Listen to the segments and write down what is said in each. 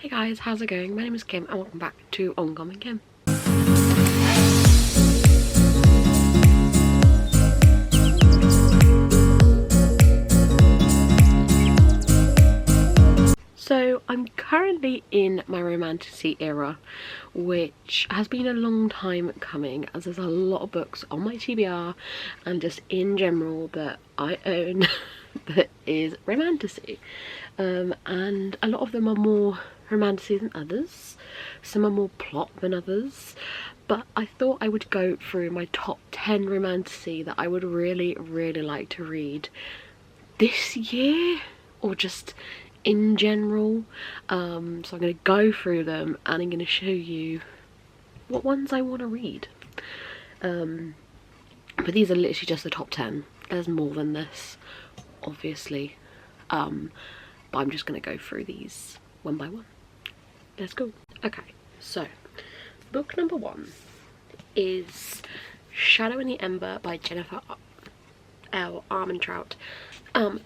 Hey guys, how's it going? My name is Kim and welcome back to Uncommonkim. So I'm currently in my Romantasy era, which has been a long time coming, as there's a lot of books on my TBR and just in general that I own that is Romantasy. And a lot of them are more romantasy than others. Some are more plot than others. But I thought I would go through my top 10 romantasy that I would really like to read this year, or just in general. So I'm going to go through them and I'm going to show you what ones I want to read. But these are literally just the top 10. There's more than this, obviously. But I'm just going to go through these one by one. Let's go. Okay, so book number 1 is Shadow in the Ember by Jennifer L. Armentrout.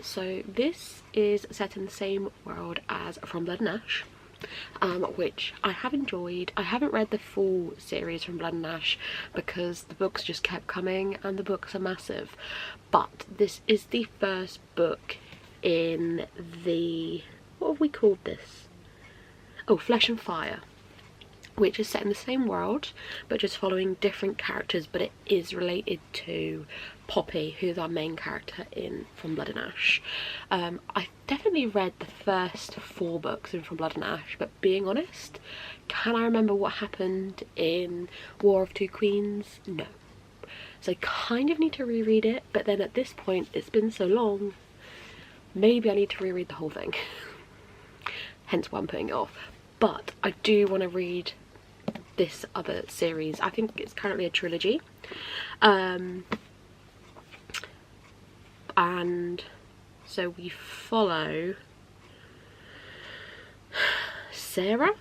So this is set in the same world as From Blood and Ash, which I have enjoyed. I haven't read the full series From Blood and Ash because the books just kept coming and the books are massive. But this is the first book in the, what have we called this? Oh, Flesh and Fire, which is set in the same world but just following different characters, but it is related to Poppy, who's our main character in From Blood and Ash. I definitely read the first 4 books in From Blood and Ash, but being honest, can I remember what happened in War of Two Queens? No. So I kind of need to reread it, but then at this point it's been so long, maybe I need to reread the whole thing. Hence why I'm putting it off. But I do want to read this other series. I think it's currently a trilogy. And so we follow Sarah.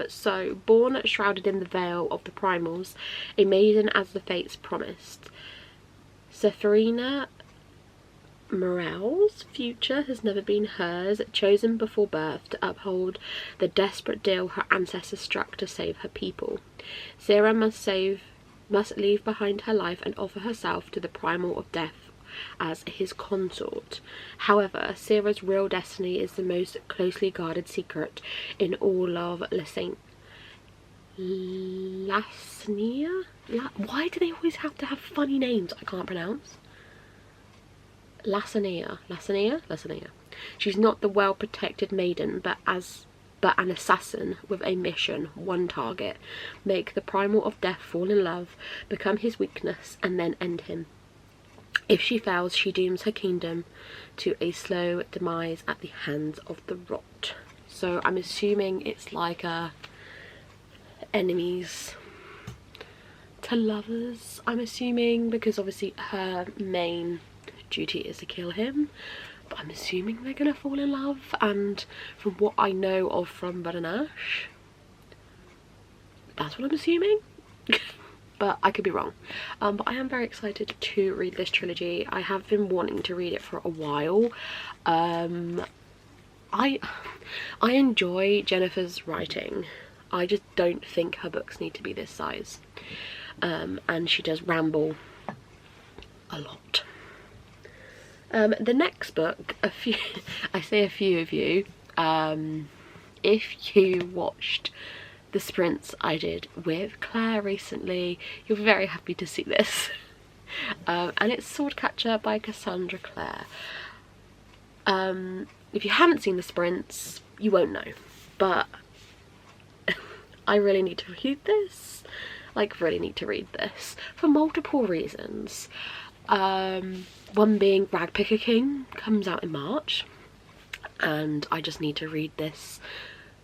So born shrouded in the veil of the primals, a maiden as the fates promised, Sepharina Morel's future has never been hers, chosen before birth to uphold the desperate deal her ancestors struck to save her people. Sarah must leave behind her life and offer herself to the primal of death as his consort. However, Sarah's real destiny is the most closely guarded secret in all of Lasnia? Why do they always have to have funny names I can't pronounce? Lasnia. She's not the well-protected maiden, but an assassin with a mission, one target: make the primal of death fall in love, become his weakness, and then end him. If she fails, she dooms her kingdom to a slow demise at the hands of the rot. So I'm assuming it's like enemies to lovers, I'm assuming, because obviously her main duty is to kill him, but I'm assuming they're gonna fall in love. And from what I know of From Blood and Ash, that's what I'm assuming. But I could be wrong. But I am very excited to read this trilogy. I have been wanting to read it for a while. I enjoy Jennifer's writing. I just don't think her books need to be this size. And she does ramble a lot. The next book, I say a few of you, if you watched the sprints I did with Claire recently, you're very happy to see this. And it's Swordcatcher by Cassandra Clare. If you haven't seen the sprints, you won't know, but I really need to read this. Like, really need to read this for multiple reasons. One being Ragpicker King comes out in March, and I just need to read this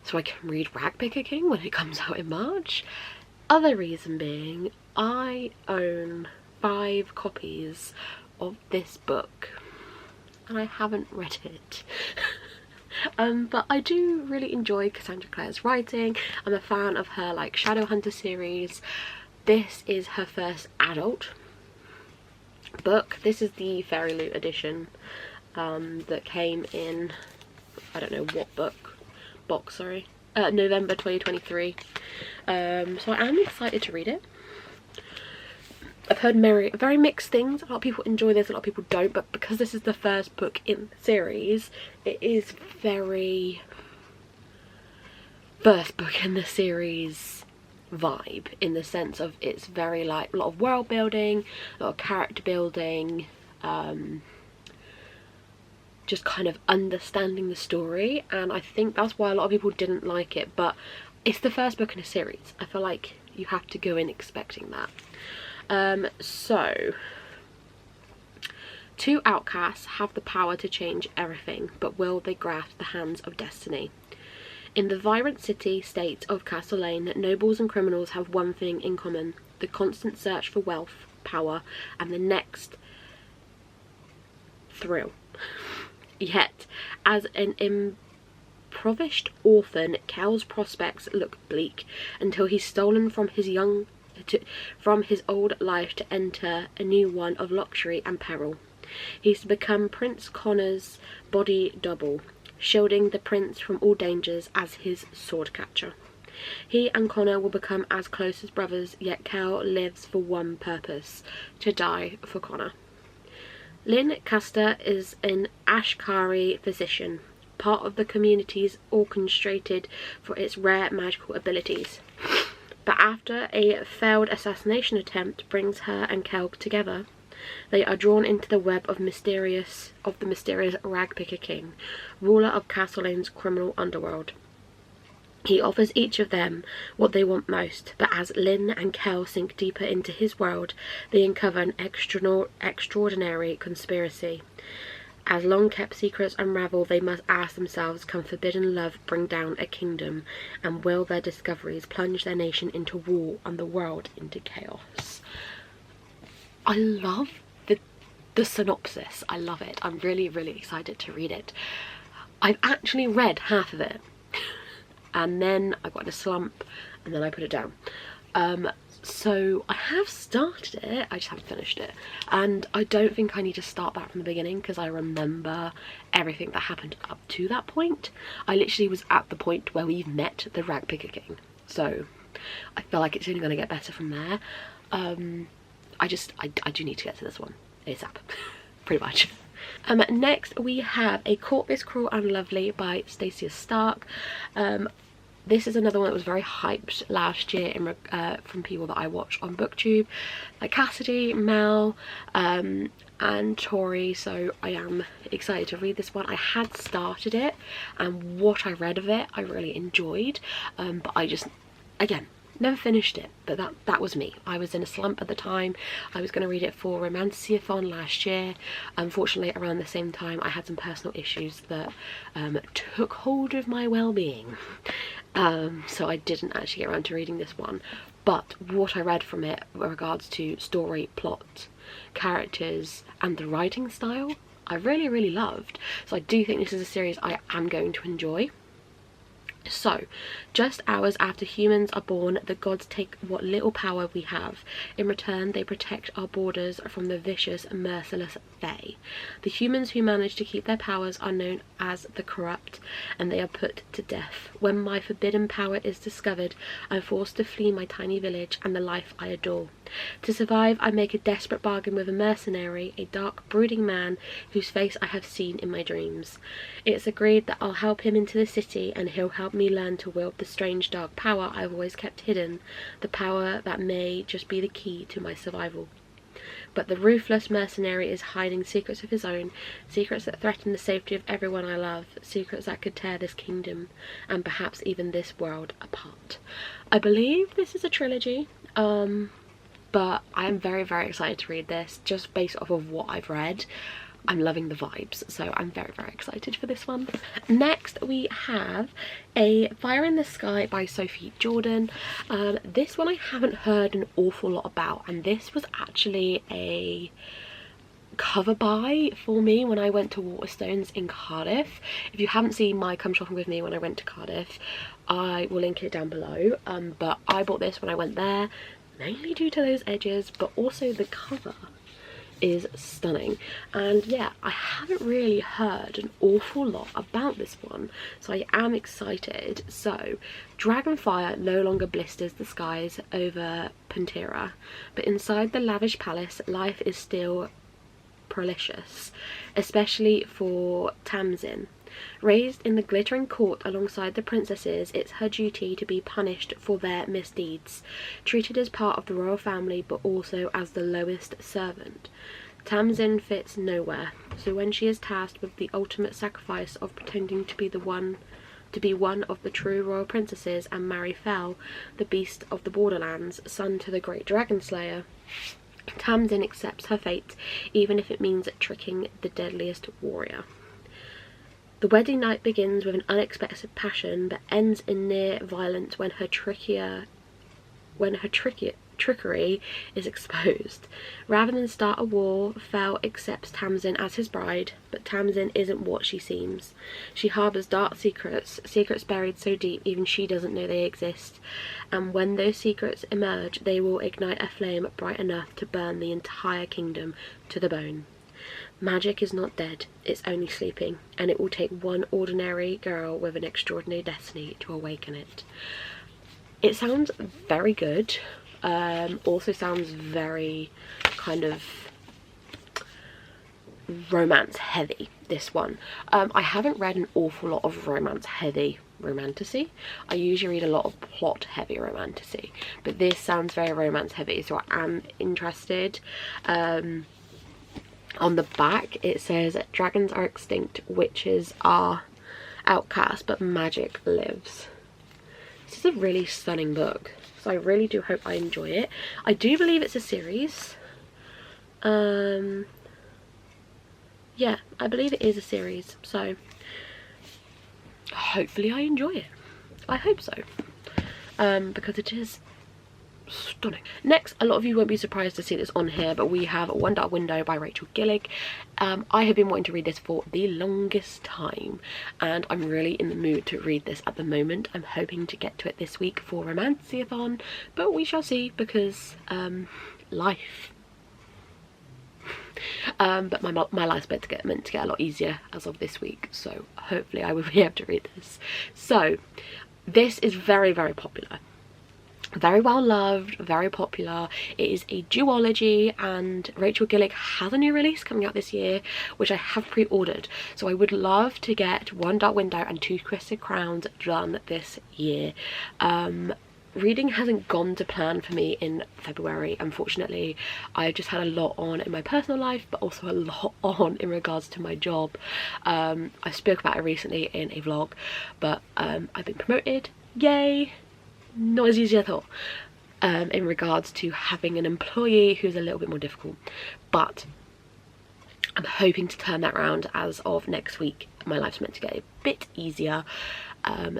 so I can read Ragpicker King when it comes out in March. Other reason being, I own 5 copies of this book and I haven't read it. But I do really enjoy Cassandra Clare's writing. I'm a fan of her like Shadowhunter series. This is her first adult book. This is the Fairy Loot edition that came in, I don't know what book, box, sorry. November 2023. So I am excited to read it. I've heard very mixed things. A lot of people enjoy this, a lot of people don't, but because this is the first book in the series, it is very first book in the series vibe, in the sense of it's very like a lot of world building, a lot of character building, just kind of understanding the story, and I think that's why a lot of people didn't like it. But it's the first book in a series. I feel like you have to go in expecting that. So, two outcasts have the power to change everything, but will they grasp the hands of destiny? In the vibrant city-state of Castle Lane, nobles and criminals have one thing in common: the constant search for wealth, power, and the next thrill. Yet, as an impoverished orphan, Kel's prospects look bleak until he's stolen from his old life to enter a new one of luxury and peril. He's to become Prince Connor's body double, shielding the prince from all dangers as his sword catcher. He and Connor will become as close as brothers, yet Kel lives for one purpose: to die for Connor. Lynn Custer is an Ashkari physician, part of the community's orchestrated for its rare magical abilities. But after a failed assassination attempt brings her and Kel together, they are drawn into the web of the mysterious Ragpicker King, ruler of Castle Lane's criminal underworld. He offers each of them what they want most, but as Lynn and Kel sink deeper into his world, they uncover an extraordinary conspiracy. As long-kept secrets unravel, they must ask themselves, can forbidden love bring down a kingdom? And will their discoveries plunge their nation into war and the world into chaos? I love the synopsis. I love it. I'm really, really excited to read it. I've actually read half of it. And then I got in a slump, and then I put it down. So I have started it, I just haven't finished it, and I don't think I need to start back from the beginning because I remember everything that happened up to that point. I literally was at the point where we've met the Ragpicker King, so I feel like it's only going to get better from there. I do need to get to this one ASAP, pretty much. Next we have A Court This Cruel and Lovely by Stacia Stark. This is another one that was very hyped last year from people that I watch on booktube, like Cassidy, Mel, and Tori, so I am excited to read this one. I had started it, and what I read of it I really enjoyed, but I just, again, never finished it. But that was me. I was in a slump at the time. I was going to read it for Romantasy last year. Unfortunately, around the same time I had some personal issues that took hold of my well-being. So I didn't actually get around to reading this one, but what I read from it with regards to story, plot, characters and the writing style, I really, really loved. So I do think this is a series I am going to enjoy. So, just hours after humans are born, the gods take what little power we have. In return, they protect our borders from the vicious, merciless Fae. The humans who manage to keep their powers are known as the corrupt, and they are put to death. When my forbidden power is discovered, I'm forced to flee my tiny village and the life I adore. To survive, I make a desperate bargain with a mercenary, a dark, brooding man whose face I have seen in my dreams. It's agreed that I'll help him into the city, and he'll help me learn to wield the strange dark power I've always kept hidden, the power that may just be the key to my survival. But the ruthless mercenary is hiding secrets of his own, secrets that threaten the safety of everyone I love, secrets that could tear this kingdom, and perhaps even this world, apart. I believe this is a trilogy, but I am very, very excited to read this, just based off of what I've read. I'm loving the vibes, so I'm very, very excited for this one. Next we have A Fire in the Sky by Sophie Jordan. This one I haven't heard an awful lot about, and this was actually a cover buy for me when I went to Waterstones in Cardiff. If you haven't seen my Come Shopping With Me when I went to Cardiff, I will link it down below, but I bought this when I went there, mainly due to those edges, but also the cover is stunning. And yeah, I haven't really heard an awful lot about this one, so I am excited. So dragonfire no longer blisters the skies over Pantera, but inside the lavish palace life is still prolicious, especially for Tamsin. Raised in the glittering court alongside the princesses, it's her duty to be punished for their misdeeds, treated as part of the royal family but also as the lowest servant. Tamsin fits nowhere, so when she is tasked with the ultimate sacrifice of pretending to be one of the true royal princesses and marry Fel, the beast of the borderlands, son to the great dragon slayer, Tamsin accepts her fate, even if it means tricking the deadliest warrior. The wedding night begins with an unexpected passion, but ends in near violence when her trickery is exposed. Rather than start a war, Fel accepts Tamsin as his bride, but Tamsin isn't what she seems. She harbours dark secrets buried so deep even she doesn't know they exist, and when those secrets emerge, they will ignite a flame bright enough to burn the entire kingdom to the bone. Magic is not dead, it's only sleeping, and it will take one ordinary girl with an extraordinary destiny to awaken it. It sounds very good. Also sounds very kind of romance heavy, this one. I haven't read an awful lot of romance heavy romantasy. I usually read a lot of plot heavy romantasy, but this sounds very romance heavy, so I am interested. On the back it says dragons are extinct, witches are outcast, but magic lives. This is a really stunning book, so I really do hope I enjoy it. I do believe it's a series. Yeah, I believe it is a series, so hopefully I enjoy it. I hope so, because it is stunning. Next, a lot of you won't be surprised to see this on here, but we have One Dark Window by Rachel Gillig. I have been wanting to read this for the longest time, and I'm really in the mood to read this at the moment. I'm hoping to get to it this week for Romantasy-a-thon, but we shall see, because life. But my life's meant to get a lot easier as of this week, so hopefully I will be able to read this. So this is very, very popular. Very well loved, very popular. It is a duology, and Rachel Gillig has a new release coming out this year, which I have pre-ordered. So I would love to get One Dark Window and Two Twisted Crowns done this year. Reading hasn't gone to plan for me in February, unfortunately. I've just had a lot on in my personal life, but also a lot on in regards to my job. I spoke about it recently in a vlog, but I've been promoted, yay! Not as easy as I thought, in regards to having an employee who's a little bit more difficult, but I'm hoping to turn that around as of next week. My life's meant to get a bit easier,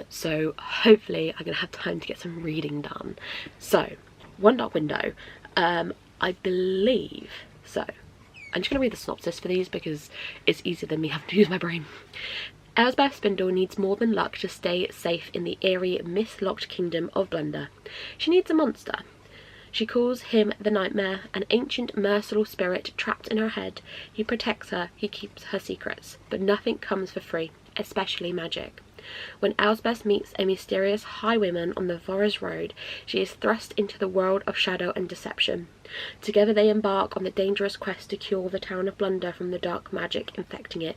so hopefully I'm gonna have time to get some reading done. So One Dark Window, I believe, so I'm just gonna read the synopsis for these because it's easier than me having to use my brain. Elsbeth Spindle needs more than luck to stay safe in the eerie, myth-locked kingdom of Blunder. She needs a monster. She calls him the Nightmare, an ancient, merciless spirit trapped in her head. He protects her, he keeps her secrets, but nothing comes for free, especially magic. When Elsbeth meets a mysterious highwayman on the forest road, she is thrust into the world of shadow and deception. Together they embark on the dangerous quest to cure the town of Blunder from the dark magic infecting it.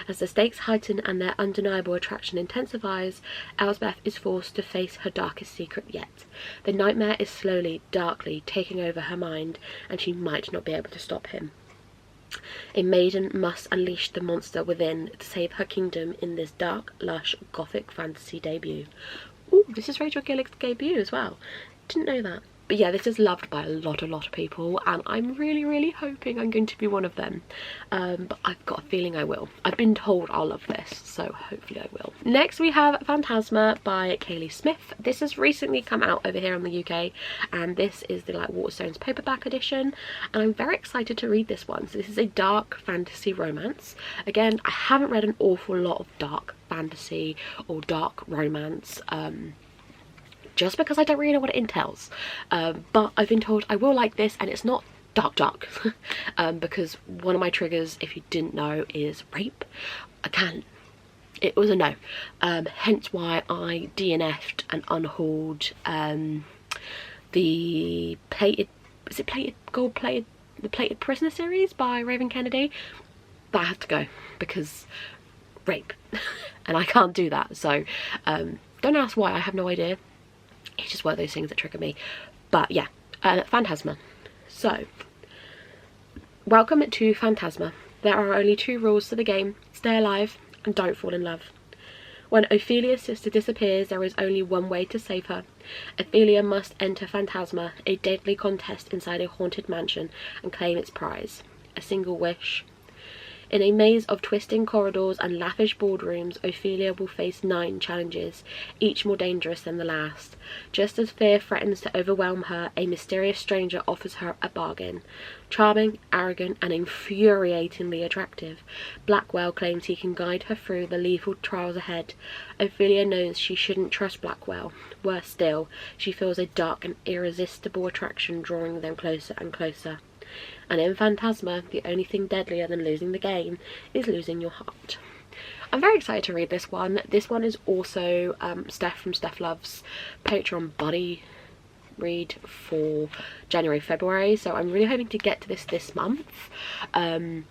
As the stakes heighten and their undeniable attraction intensifies, Elsbeth is forced to face her darkest secret yet. The Nightmare is slowly, darkly taking over her mind, and she might not be able to stop him. A maiden must unleash the monster within to save her kingdom in this dark, lush, gothic fantasy debut. Ooh, this is Rachel Gillig's debut as well. Didn't know that. But yeah, this is loved by a lot of people, and I'm really hoping I'm going to be one of them. But I've got a feeling I will. I've been told I'll love this, so hopefully I will. Next we have Phantasma by Kaylee Smith. This has recently come out over here in the UK, and this is the Waterstones paperback edition, and I'm very excited to read this one. So this is a dark fantasy romance. Again, I haven't read an awful lot of dark fantasy or dark romance, just because I don't really know what it entails, but I've been told I will like this, and it's not dark because one of my triggers, if you didn't know, is rape. It was a no, hence why I DNF'd and unhauled the plated prisoner series by Raven Kennedy. That had to go because rape and I can't do that. So don't ask why, I have no idea. It's just one of those things that trigger me. But yeah, Phantasma. So welcome to Phantasma. There are only 2 rules to the game: stay alive and don't fall in love. When Ophelia's sister disappears, there is only one way to save her. Ophelia must enter Phantasma, a deadly contest inside a haunted mansion, and claim its prize. A single wish. In a maze of twisting corridors and lavish boardrooms, Ophelia will face 9 challenges, each more dangerous than the last. Just as fear threatens to overwhelm her, a mysterious stranger offers her a bargain. Charming, arrogant, and infuriatingly attractive, Blackwell claims he can guide her through the lethal trials ahead. Ophelia knows she shouldn't trust Blackwell. Worse still, she feels a dark and irresistible attraction drawing them closer and closer. And in Phantasma, the only thing deadlier than losing the game is losing your heart. I'm very excited to read this one. This one is also Steph from Steph Loves Patreon buddy read for January, February. So I'm really hoping to get to this month. The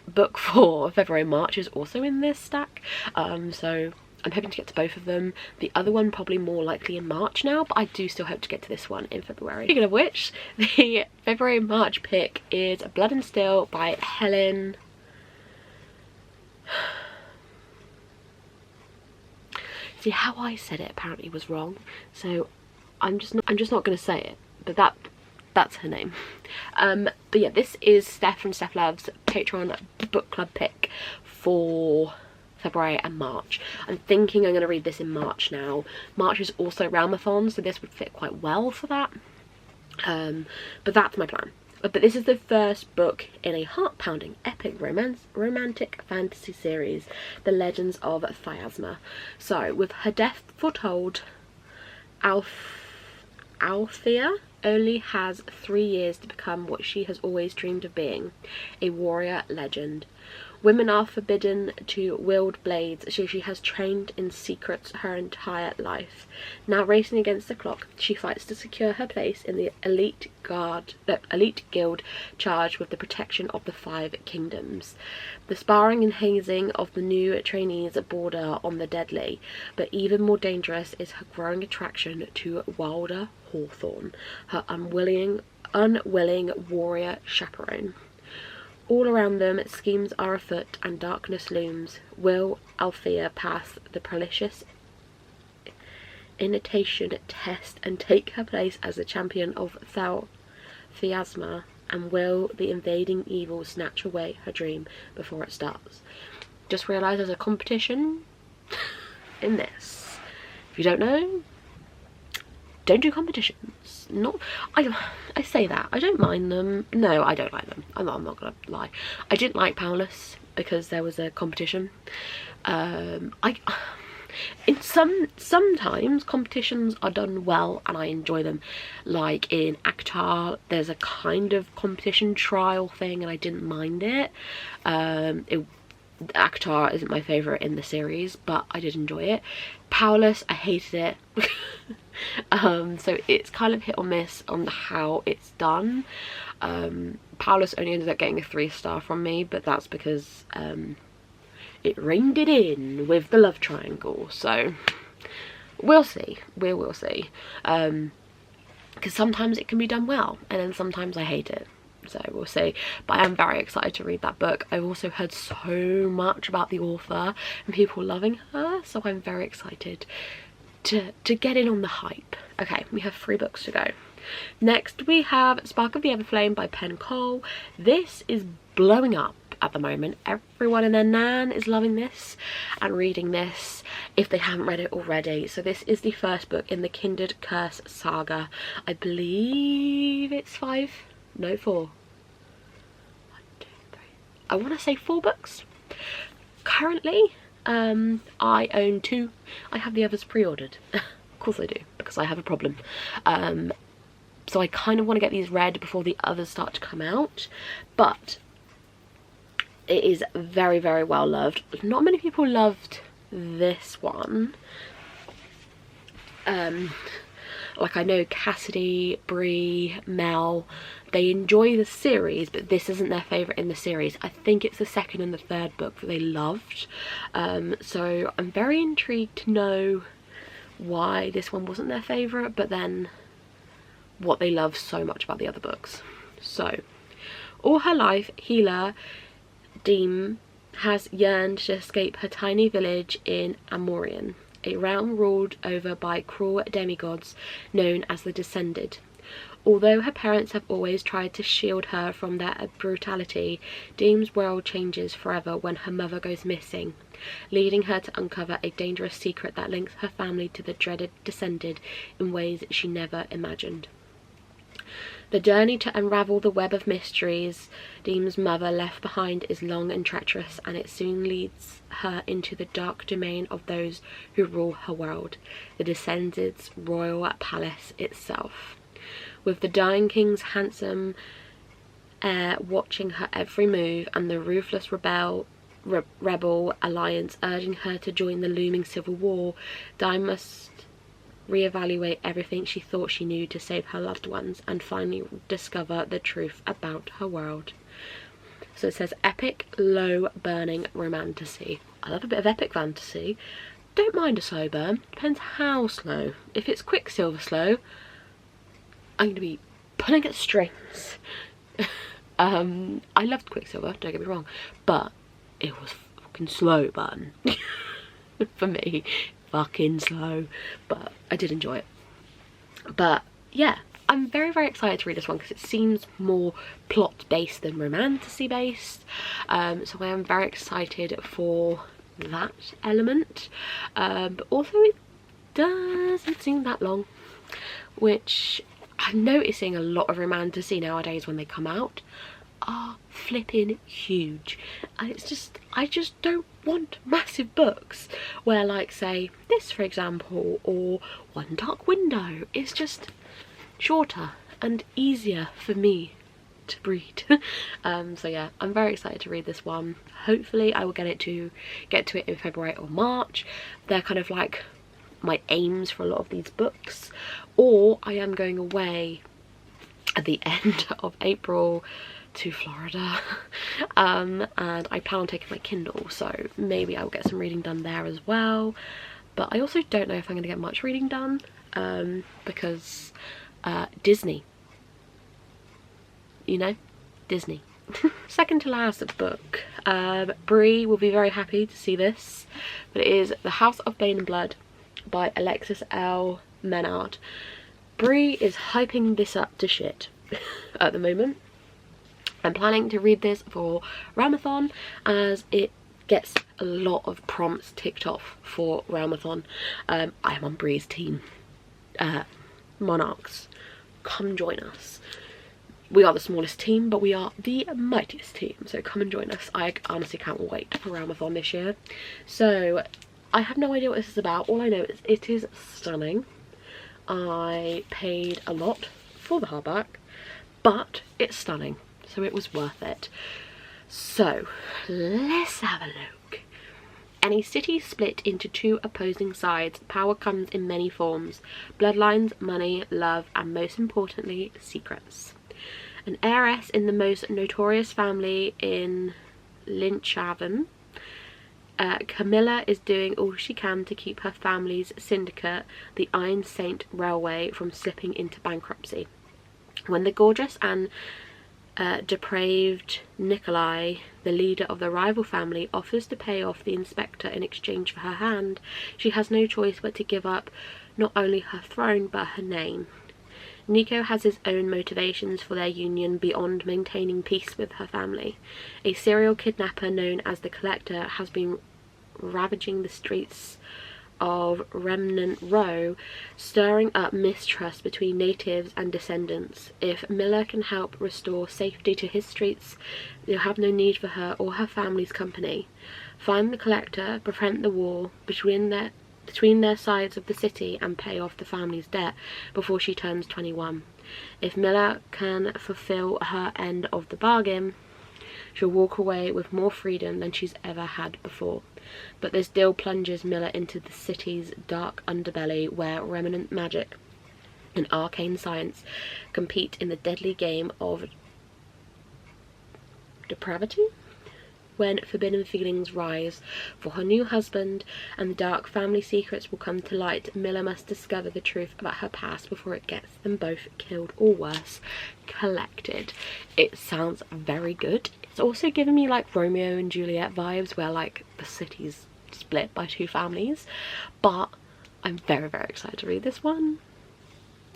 book for February, March is also in this stack. So I'm hoping to get to both of them. The other one probably more likely in March now, but I do still hope to get to this one in February. Speaking of which, the February March pick is Blood and Steel by Helen. See, how I said it apparently was wrong, so I'm just not going to say it, but that's her name. But yeah, this is Steph from Steph Loves Patreon book club pick for February and March. I'm thinking I'm going to read this in March now. March is also Realmathon, so this would fit quite well for that. But that's my plan. But this is the first book in a heart-pounding epic romantic fantasy series, The Legends of Phantasma. So, with her death foretold, Althea only has 3 years to become what she has always dreamed of being, a warrior legend. Women are forbidden to wield blades, so she has trained in secrets her entire life. Now racing against the clock, she fights to secure her place in the elite guild charged with the protection of the 5 kingdoms. The sparring and hazing of the new trainees border on the deadly, but even more dangerous is her growing attraction to Wilder Hawthorne, her unwilling warrior chaperone. All around them, schemes are afoot and darkness looms. Will Althea pass the precious initiation test and take her place as the champion of Phantasma? And will the invading evil snatch away her dream before it starts? Just realised there's a competition in this. If you don't know, don't do competitions. I say that, I don't mind them. No, I don't like them. I'm not gonna lie. I didn't like Powerless because there was a competition. Sometimes competitions are done well and I enjoy them. Like in ACOTAR, there's a kind of competition trial thing and I didn't mind it. ACOTAR isn't my favourite in the series, but I did enjoy it. Powerless, I hated it. So it's kind of hit or miss on how it's done. Powerless only ended up getting a 3-star from me, but that's because it reined it in with the love triangle. So we'll see. We will see. Because sometimes it can be done well, and then sometimes I hate it. So we'll see. But I am very excited to read that book. I've also heard so much about the author and people loving her, so I'm very excited to get in on the hype. Okay, we have 3 books to go. Next we have Spark of the Everflame by Penn Cole. This is blowing up at the moment. Everyone and their nan is loving this and reading this if they haven't read it already. So this is the first book in the Kindred Curse saga. I believe it's 4. 1, 2, 3. I want to say 4 books. Currently, I own 2. I have the others pre-ordered. Of course I do, because I have a problem. so I kind of want to get these read before the others start to come out. But it is very, very well loved. Not many people loved this one. Like, I know Cassidy, Bree, Mel, they enjoy the series, but this isn't their favourite in the series. I think it's the second and the third book that they loved. So I'm very intrigued to know why this one wasn't their favourite, but then what they love so much about the other books. So, all her life, Healer Deem has yearned to escape her tiny village in Amorian, a realm ruled over by cruel demigods known as the Descended. Although her parents have always tried to shield her from their brutality, Deem's world changes forever when her mother goes missing, leading her to uncover a dangerous secret that links her family to the dreaded Descended in ways she never imagined. The journey to unravel the web of mysteries Deem's mother left behind is long and treacherous, and it soon leads her into the dark domain of those who rule her world, the Descended's royal palace itself. With the dying king's handsome heir watching her every move, and the ruthless rebel alliance urging her to join the looming civil war, Di must reevaluate everything she thought she knew to save her loved ones and finally discover the truth about her world. So it says epic, low burning romantasy. I love a bit of epic fantasy. Don't mind a slow burn, depends how slow. If it's Quicksilver slow, I'm going to be pulling at strings. I loved Quicksilver, don't get me wrong, but it was fucking slow burn. For me, fucking slow, but I did enjoy it. But yeah, I'm very, very excited to read this one because it seems more plot based than romantasy based, so I am very excited for that element. But also it doesn't seem that long, which I'm noticing a lot of romantasy nowadays when they come out are flipping huge, and it's just, I just don't want massive books where, like, say this for example, or One Dark Window, is just shorter and easier for me to read. So yeah, I'm very excited to read this one. Hopefully I will get to it in February or March. They're kind of like my aims for a lot of these books, or I am going away at the end of April to Florida, and I plan on taking my Kindle, so maybe I'll get some reading done there as well. But I also don't know if I'm going to get much reading done, because Disney, you know, Disney. Second to last book, Bree will be very happy to see this, but it is The House of Bane and Blood by Alexis L. Menard. Bree is hyping this up to shit at the moment. I'm planning to read this for Ramathon, as it gets a lot of prompts ticked off for Ramathon. I am on Bree's team. Monarchs, come join us. We are the smallest team, but we are the mightiest team, so come and join us. I honestly can't wait for Ramathon this year. So I have no idea what this is about. All I know is it is stunning. I paid a lot for the hardback, but it's stunning, so it was worth it. So let's have a look. Any city split into two opposing sides, power comes in many forms: bloodlines, money, love, and most importantly, secrets. An heiress in the most notorious family in Lynchhaven, Camilla is doing all she can to keep her family's syndicate, the Iron Saint Railway, from slipping into bankruptcy. When the gorgeous and depraved Nikolai, the leader of the rival family, offers to pay off the inspector in exchange for her hand, she has no choice but to give up not only her throne but her name. Nico has his own motivations for their union beyond maintaining peace with her family. A serial kidnapper known as the Collector has been ravaging the streets of Remnant Row, stirring up mistrust between natives and descendants. If Miller can help restore safety to his streets, they'll have no need for her or her family's company. Find the Collector, prevent the war between between their sides of the city and pay off the family's debt before she turns 21. If Miller can fulfill her end of the bargain, she'll walk away with more freedom than she's ever had before. But this deal plunges Miller into the city's dark underbelly, where remnant magic and arcane science compete in the deadly game of depravity. When forbidden feelings rise for her new husband and the dark family secrets will come to light, Miller must discover the truth about her past before it gets them both killed, or worse, collected. It sounds very good. It's also giving me like Romeo and Juliet vibes, where like the city's split by two families. But I'm very, very excited to read this one.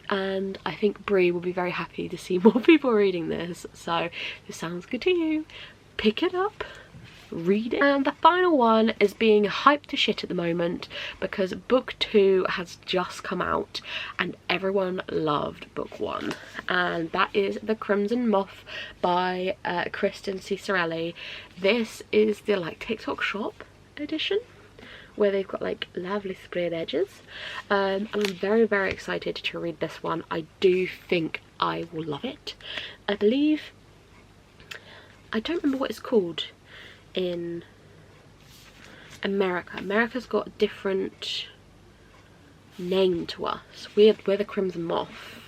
And I think Brie will be very happy to see more people reading this. So if this sounds good to you, pick it up, read it. And the final one is being hyped to shit at the moment because book 2 has just come out and everyone loved book 1, and that is The Crimson Moth by Kristen Cicerelli. This is the like TikTok shop edition where they've got like lovely sprayed edges, and I'm very, very excited to read this one. I do think I will love it. I believe, I don't remember what it's called in America. America's got a different name to us. We're the Crimson Moth,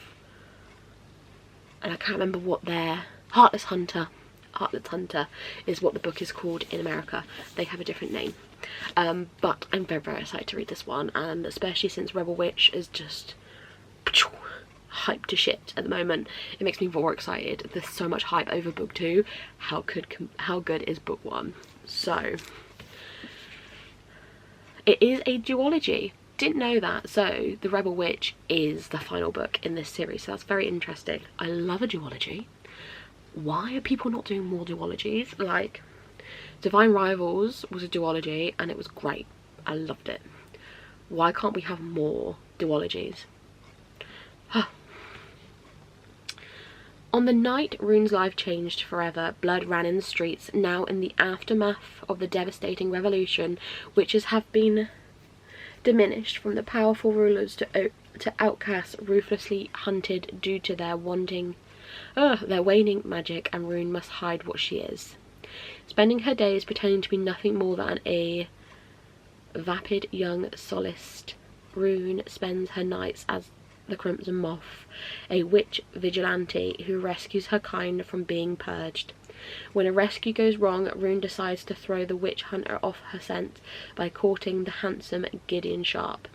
and I can't remember what their Heartless Hunter is what the book is called in America. They have a different name. But I'm very, very excited to read this one, and especially since Rebel Witch is just hyped to shit at the moment, it makes me more excited. There's so much hype over book 2. How good is book 1? So it is a duology. Didn't know that. So the Rebel Witch is the final book in this series, so that's very interesting. I love a duology. Why are people not doing more duologies? Like Divine Rivals was a duology and it was great. I loved it. Why can't we have more duologies? On the night Rune's life changed forever, blood ran in the streets. Now in the aftermath of the devastating revolution, witches have been diminished from the powerful rulers to outcasts ruthlessly hunted due to their waning magic, and Rune must hide what she is. Spending her days pretending to be nothing more than a vapid young soloist, Rune spends her nights as the Crimson Moth, a witch vigilante who rescues her kind from being purged. When a rescue goes wrong, Rune decides to throw the witch hunter off her scent by courting the handsome Gideon Sharp.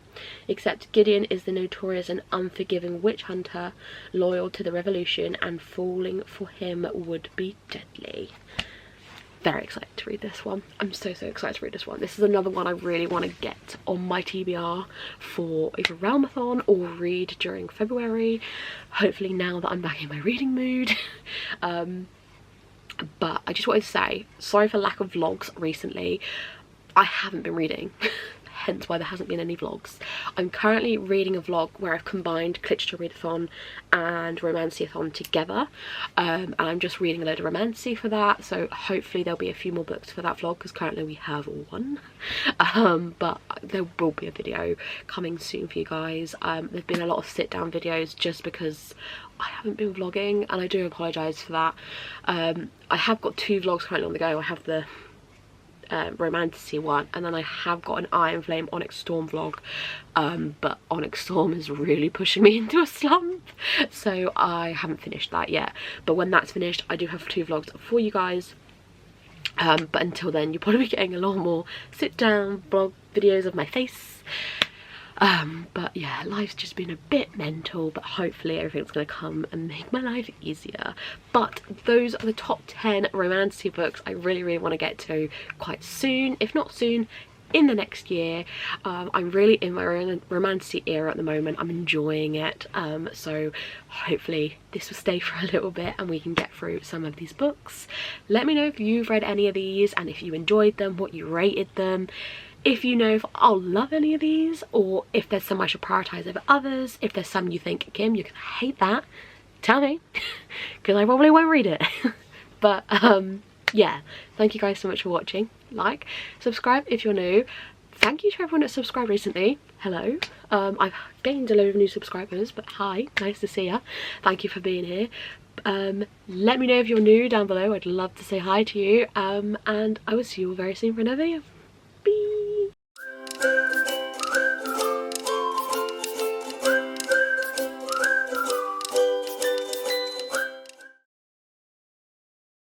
Except Gideon is the notorious and unforgiving witch hunter, loyal to the revolution, and falling for him would be deadly. Very excited to read this one. I'm so excited to read this one. This is another one I really want to get on my TBR for either Realmathon or read during February. Hopefully now that I'm back in my reading mood. But I just wanted to say, sorry for lack of vlogs recently. I haven't been reading. Hence why there hasn't been any vlogs. I'm currently reading a vlog where I've combined Literature Readathon and Romantasy-a-thon together, and I'm just reading a load of Romantasy for that, so hopefully there'll be a few more books for that vlog because currently we have one. But there will be a video coming soon for you guys. There's been a lot of sit down videos just because I haven't been vlogging, and I do apologise for that. I have got 2 vlogs currently on the go. I have the Romantasy one, and then I have got an Iron Flame Onyx Storm vlog, but Onyx Storm is really pushing me into a slump, so I haven't finished that yet. But when that's finished, I do have 2 vlogs for you guys. But until then, you'll probably be getting a lot more sit down vlog videos of my face. But yeah, life's just been a bit mental, but hopefully everything's going to come and make my life easier. But those are the top 10 Romantasy books I really want to get to quite soon, if not soon, in the next year. I'm really in my Romantasy era at the moment. I'm enjoying it, so hopefully this will stay for a little bit and we can get through some of these books. Let me know if you've read any of these and if you enjoyed them, what you rated them. If you know if I'll love any of these, or if there's some I should prioritise over others. If there's some you think, Kim, you're gonna hate that, tell me, because I probably won't read it. But yeah, thank you guys so much for watching. Like, subscribe if you're new. thank you to everyone that's subscribed recently. Hello. I've gained a load of new subscribers, but hi, nice to see ya. Thank you for being here. Let me know if you're new down below. I'd love to say hi to you, and I will see you all very soon for another video.